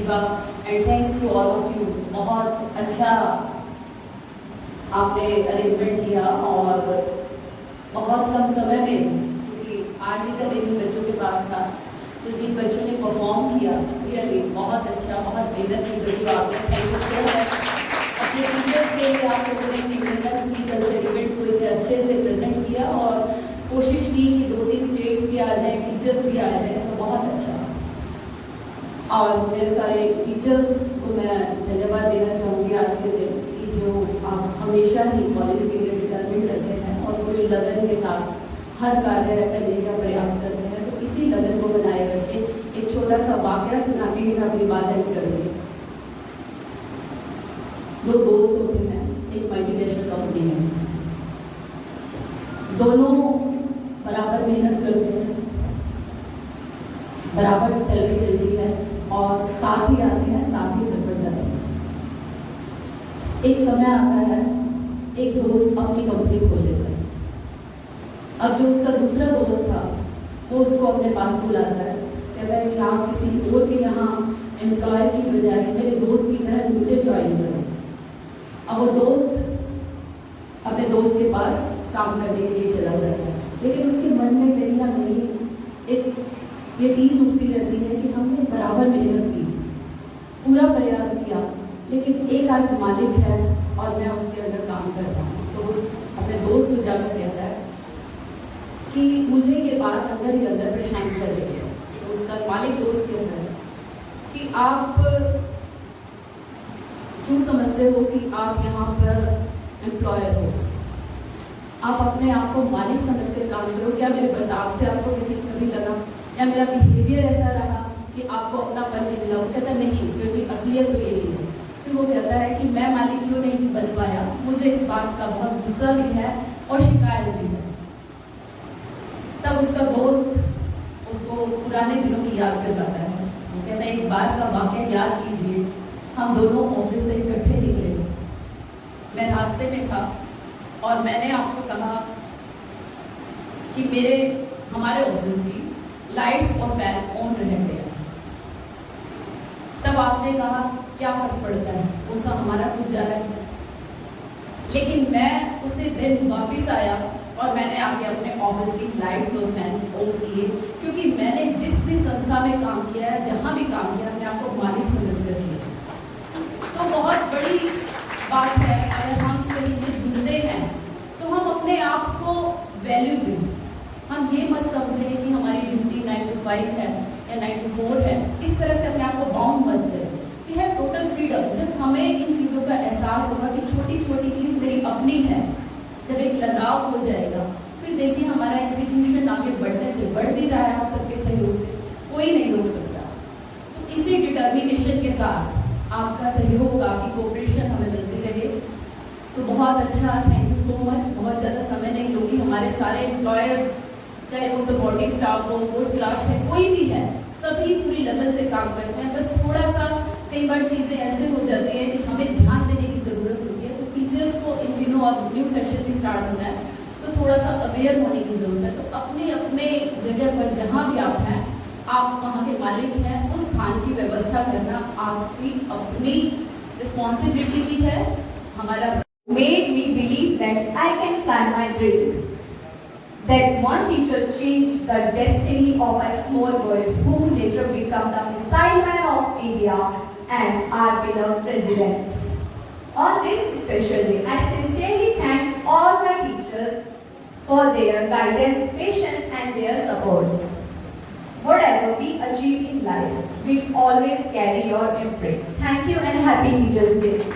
Shiva, and thanks to all of you. बहुत अच्छा आपने अरेंजमेंट किया और बहुत कम समय में, क्योंकि आज ही का दिन बच्चों के पास था, तो जिन बच्चों ने परफॉर्म किया रियली बहुत अच्छा, बहुत मेहनत की बच्चों आपने। Thank you so much. अपने टीचर्स के लिए आप लोगों ने मेहनत की, कल्चर इवेंट्स को इतने अच्छे से प्रेजेंट किया और कोशिश की कि 2-3 स्टेट्स भी आ जाएँ, टीचर्स भी आ जाएँ, तो बहुत अच्छा। और मेरे सारे टीचर्स को मैं धन्यवाद देना चाहूँगी आज के दिन कि जो आप हमेशा ही कॉलेज के लिए डिटरमिन रहते हैं और पूरे लगन के साथ हर कार्य करने का प्रयास करते हैं, तो इसी लगन को बनाए रखें। एक छोटा सा वाकया सुना के मैं अपनी बात एंड करूँगी। 2 दोस्त होते हैं, एक मल्टीनेशनल कंपनी है, दोनों बराबर मेहनत करते हैं, बराबर सैलरी मिलती है और साथ ही आते हैं, साथ ही घर पर जाते हैं। एक समय आता है, एक दोस्त अपनी कंपनी खोल लेता है। अब जो उसका दूसरा दोस्त था वो उसको अपने पास बुलाता है, कहता है कि आप किसी और के यहाँ एम्प्लॉय की बजाय मेरे दोस्त की तरह मुझे ज्वाइन करो। अब वो दोस्त अपने दोस्त के पास काम करने के लिए चला जाता है, लेकिन उसके मन में कहीं ना कहीं एक ये चीज़ उठती रहती है कि हमने बराबर मेहनत की, पूरा प्रयास किया, लेकिन एक आज मालिक है और मैं उसके अंदर काम करता हूँ। तो उस अपने दोस्त को जाकर कहता है कि मुझे ये बात अंदर ही अंदर परेशान कर रही है। तो उसका मालिक दोस्त कहता है कि आप क्यों समझते हो कि आप यहाँ पर एम्प्लॉयर हो? आप अपने आप को मालिक समझकर काम करो। क्या मेरे बर्ताव से आपको कभी लगा या मेरा बिहेवियर ऐसा रहा कि आपको अपनापन नहीं मिला? वो कहता नहीं, फिर भी असलियत तो यही है। फिर वो कहता है कि मैं मालिक क्यों नहीं बन पाया, मुझे इस बात का बहुत गुस्सा भी है और शिकायत भी है। तब उसका दोस्त उसको पुराने दिनों की याद करवाता है। वो कहता है एक बार का वाक़या याद कीजिए, हम दोनों ऑफिस से इकट्ठे निकले, मैं रास्ते में था और मैंने आपको कहा कि हमारे ऑफिस की लाइट्स और फैन ऑन रह गया। तब आपने कहा क्या फर्क पड़ता है, कौन सा हमारा कुछ जा रहा है। लेकिन मैं उसी दिन वापस आया और मैंने आके अपने ऑफिस की लाइट्स और फैन ऑफ किए, क्योंकि मैंने जिस भी संस्था में काम किया है, जहाँ भी काम किया, मैं आपको मालिक समझ कर किया। तो बहुत बड़ी बात है, अगर हम कहीं से जुड़ते हैं तो हम अपने आप को वैल्यू दें। हम ये मत समझें कि हमारी ड्यूटी 9 to 5 है या 9 to 4 है, इस तरह से अपने आप को बाउंड मत करें। We have total freedom. जब हमें इन चीज़ों का एहसास होगा कि छोटी छोटी चीज़ मेरी अपनी है, जब एक लगाव हो जाएगा, फिर देखिए हमारा इंस्टीट्यूशन आगे बढ़ने से बढ़ भी रहा है, आप सबके सहयोग से, कोई नहीं रोक सकता। तो इसी डिटर्मिनेशन के साथ आपका सहयोग, आपकी कोऑपरेशन हमें मिलती रहे तो बहुत अच्छा। Thank you so much. बहुत ज़्यादा समय नहीं लूँगी। हमारे सारे एम्प्लॉयर्स, चाहे वो सपोर्टिंग स्टाफ हो, बोर्ड क्लास है, कोई भी है, सभी पूरी लगन से काम करते हैं। बस थोड़ा सा कई बार चीज़ें ऐसे हो जाती हैं कि हमें ध्यान देने की ज़रूरत होती है। तो टीचर्स को इन दिनों अब न्यू सेशन भी स्टार्ट होना है, तो थोड़ा सा अवेयर होने की ज़रूरत है। तो अपने अपने जगह पर जहाँ भी आप हैं, आप वहाँ के मालिक हैं, उस खान की व्यवस्था करना आपकी अपनी रिस्पॉन्सिबिलिटी भी है। हमारा made me believe that I can plan my dreams. That one teacher changed the destiny of a small boy who later became the missile man of India and our beloved president. On this special day, I sincerely thank all my teachers for their guidance, patience and their support. Whatever we achieve in life, we always carry your imprint. Thank you and happy Teachers Day.